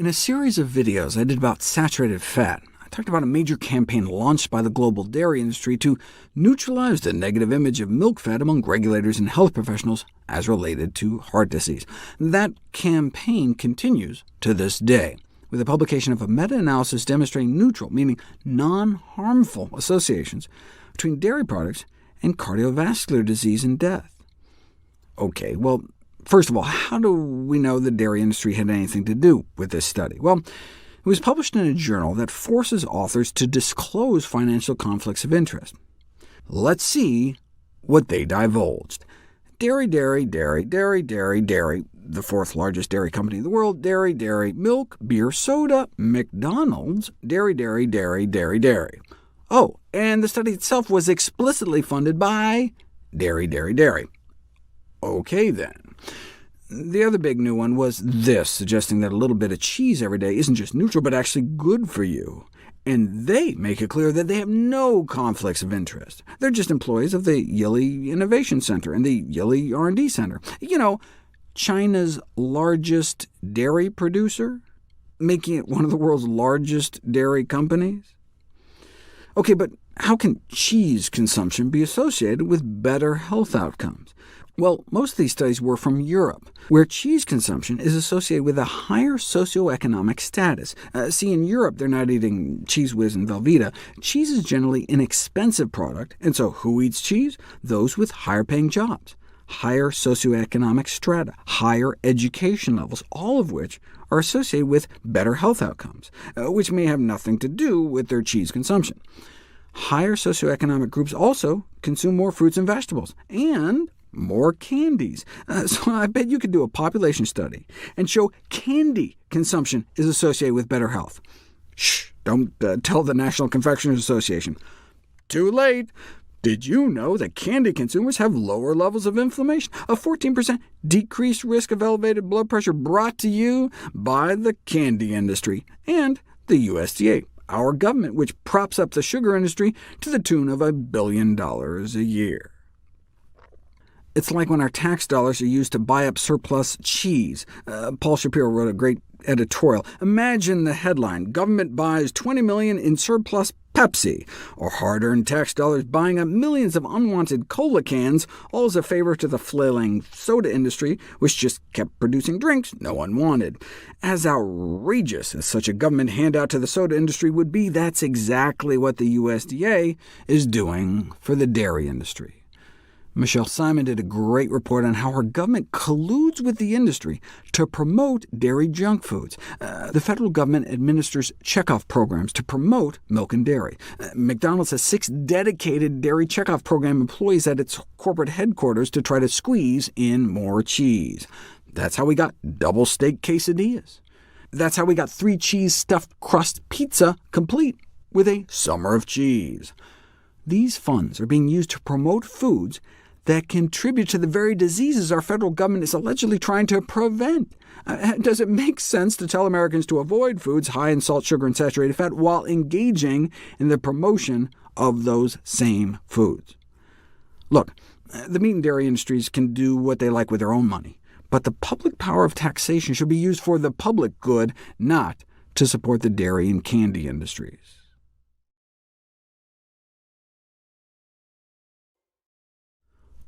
In a series of videos I did about saturated fat, I talked about a major campaign launched by the global dairy industry to neutralize the negative image of milk fat among regulators and health professionals as related to heart disease. That campaign continues to this day, with the publication of a meta-analysis demonstrating neutral, meaning non-harmful, associations between dairy products and cardiovascular disease and death. OK, well, first of all, how do we know the dairy industry had anything to do with this study? Well, it was published in a journal that forces authors to disclose financial conflicts of interest. Let's see what they divulged. Dairy, the fourth largest dairy company in the world, dairy, milk, beer, soda, McDonald's, dairy. Oh, and the study itself was explicitly funded by dairy. OK, then. The other big new one was this, suggesting that a little bit of cheese every day isn't just neutral, but actually good for you. And they make it clear that they have no conflicts of interest. They're just employees of the Yili Innovation Center and the Yili R&D Center. You know, China's largest dairy producer, making it one of the world's largest dairy companies. OK, but how can cheese consumption be associated with better health outcomes? Well, most of these studies were from Europe, where cheese consumption is associated with a higher socioeconomic status. See, in Europe, they're not eating Cheese Whiz and Velveeta. Cheese is generally an expensive product, and so who eats cheese? Those with higher-paying jobs, higher socioeconomic strata, higher education levels, all of which are associated with better health outcomes, which may have nothing to do with their cheese consumption. Higher socioeconomic groups also consume more fruits and vegetables, and more candies. So I bet you could do a population study and show candy consumption is associated with better health. Shh, don't tell the National Confectioners Association. Too late. Did you know that candy consumers have lower levels of inflammation? A 14% decreased risk of elevated blood pressure brought to you by the candy industry and the USDA, our government, which props up the sugar industry to the tune of $1 billion a year. It's like when our tax dollars are used to buy up surplus cheese. Paul Shapiro wrote a great editorial. Imagine the headline, "Government buys $20 million in surplus Pepsi," or hard-earned tax dollars buying up millions of unwanted cola cans, all as a favor to the flailing soda industry, which just kept producing drinks no one wanted. As outrageous as such a government handout to the soda industry would be, that's exactly what the USDA is doing for the dairy industry. Michelle Simon did a great report on how her government colludes with the industry to promote dairy junk foods. The federal government administers checkoff programs to promote milk and dairy. McDonald's has 6 dedicated dairy checkoff program employees at its corporate headquarters to try to squeeze in more cheese. That's how we got double steak quesadillas. That's how we got 3-cheese stuffed crust pizza, complete with a summer of cheese. These funds are being used to promote foods that contribute to the very diseases our federal government is allegedly trying to prevent. Does it make sense to tell Americans to avoid foods high in salt, sugar, and saturated fat while engaging in the promotion of those same foods? Look, the meat and dairy industries can do what they like with their own money, but the public power of taxation should be used for the public good, not to support the dairy and candy industries.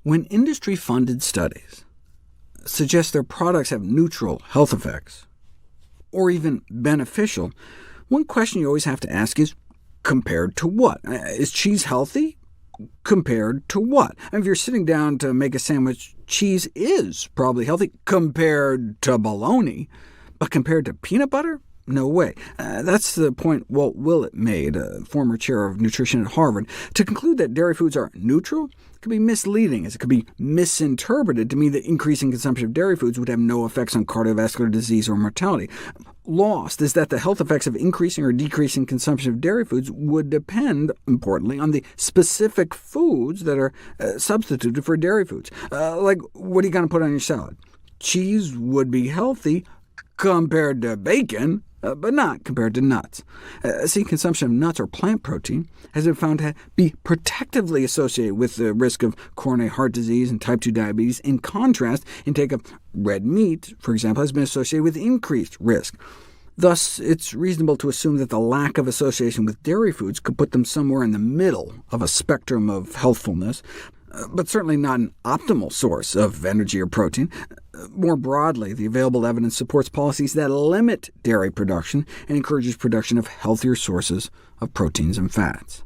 When industry-funded studies suggest their products have neutral health effects, or even beneficial, one question you always have to ask is, compared to what? Is cheese healthy? Compared to what? If you're sitting down to make a sandwich, cheese is probably healthy compared to bologna, but compared to peanut butter? No way. That's the point Walt Willett made, a former chair of nutrition at Harvard. To conclude that dairy foods are neutral could be misleading, as it could be misinterpreted to mean that increasing consumption of dairy foods would have no effects on cardiovascular disease or mortality. Lost is that the health effects of increasing or decreasing consumption of dairy foods would depend, importantly, on the specific foods that are substituted for dairy foods. Like, what are you going to put on your salad? Cheese would be healthy compared to bacon, but not compared to nuts. See, consumption of nuts or plant protein has been found to be protectively associated with the risk of coronary heart disease and type 2 diabetes. In contrast, intake of red meat, for example, has been associated with increased risk. Thus, it's reasonable to assume that the lack of association with dairy foods could put them somewhere in the middle of a spectrum of healthfulness, but certainly not an optimal source of energy or protein. More broadly, the available evidence supports policies that limit dairy production and encourages production of healthier sources of proteins and fats.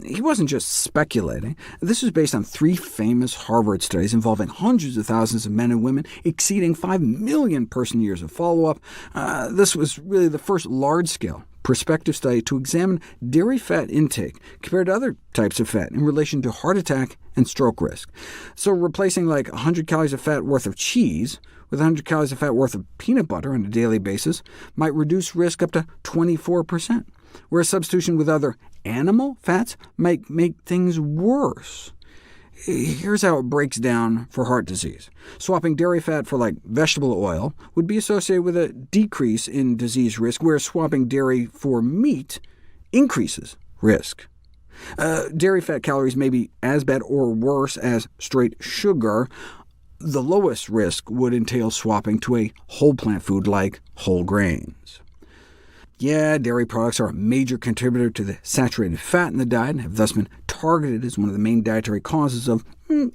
He wasn't just speculating. This was based on 3 famous Harvard studies involving hundreds of thousands of men and women, exceeding 5 million person-years of follow-up. This was really the first large-scale prospective study to examine dairy fat intake compared to other types of fat in relation to heart attack and stroke risk. So replacing like 100 calories of fat worth of cheese with 100 calories of fat worth of peanut butter on a daily basis might reduce risk up to 24%, whereas substitution with other animal fats might make things worse. Here's how it breaks down for heart disease. Swapping dairy fat for vegetable oil would be associated with a decrease in disease risk, whereas swapping dairy for meat increases risk. Dairy fat calories may be as bad or worse as straight sugar. The lowest risk would entail swapping to a whole plant food like whole grains. Yeah, dairy products are a major contributor to the saturated fat in the diet and have thus been targeted as one of the main dietary causes of, the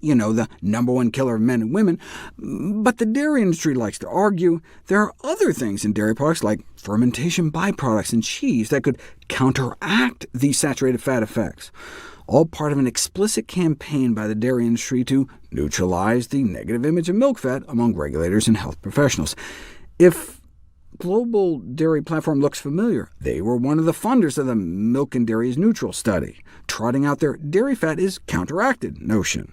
#1 killer of men and women. But the dairy industry likes to argue there are other things in dairy products, like fermentation byproducts and cheese, that could counteract these saturated fat effects, all part of an explicit campaign by the dairy industry to neutralize the negative image of milk fat among regulators and health professionals. If Global Dairy Platform looks familiar, they were one of the funders of the Milk and Dairy is Neutral study, trotting out their dairy fat is counteracted notion.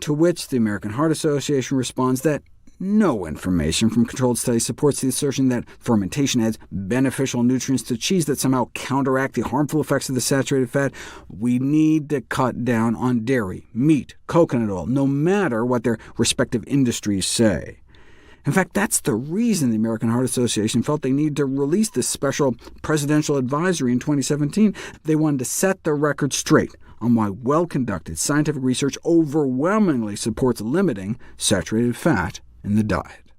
To which the American Heart Association responds that no information from controlled studies supports the assertion that fermentation adds beneficial nutrients to cheese that somehow counteract the harmful effects of the saturated fat. We need to cut down on dairy, meat, coconut oil, no matter what their respective industries say. In fact, that's the reason the American Heart Association felt they needed to release this special presidential advisory in 2017. They wanted to set the record straight on why well-conducted scientific research overwhelmingly supports limiting saturated fat in the diet.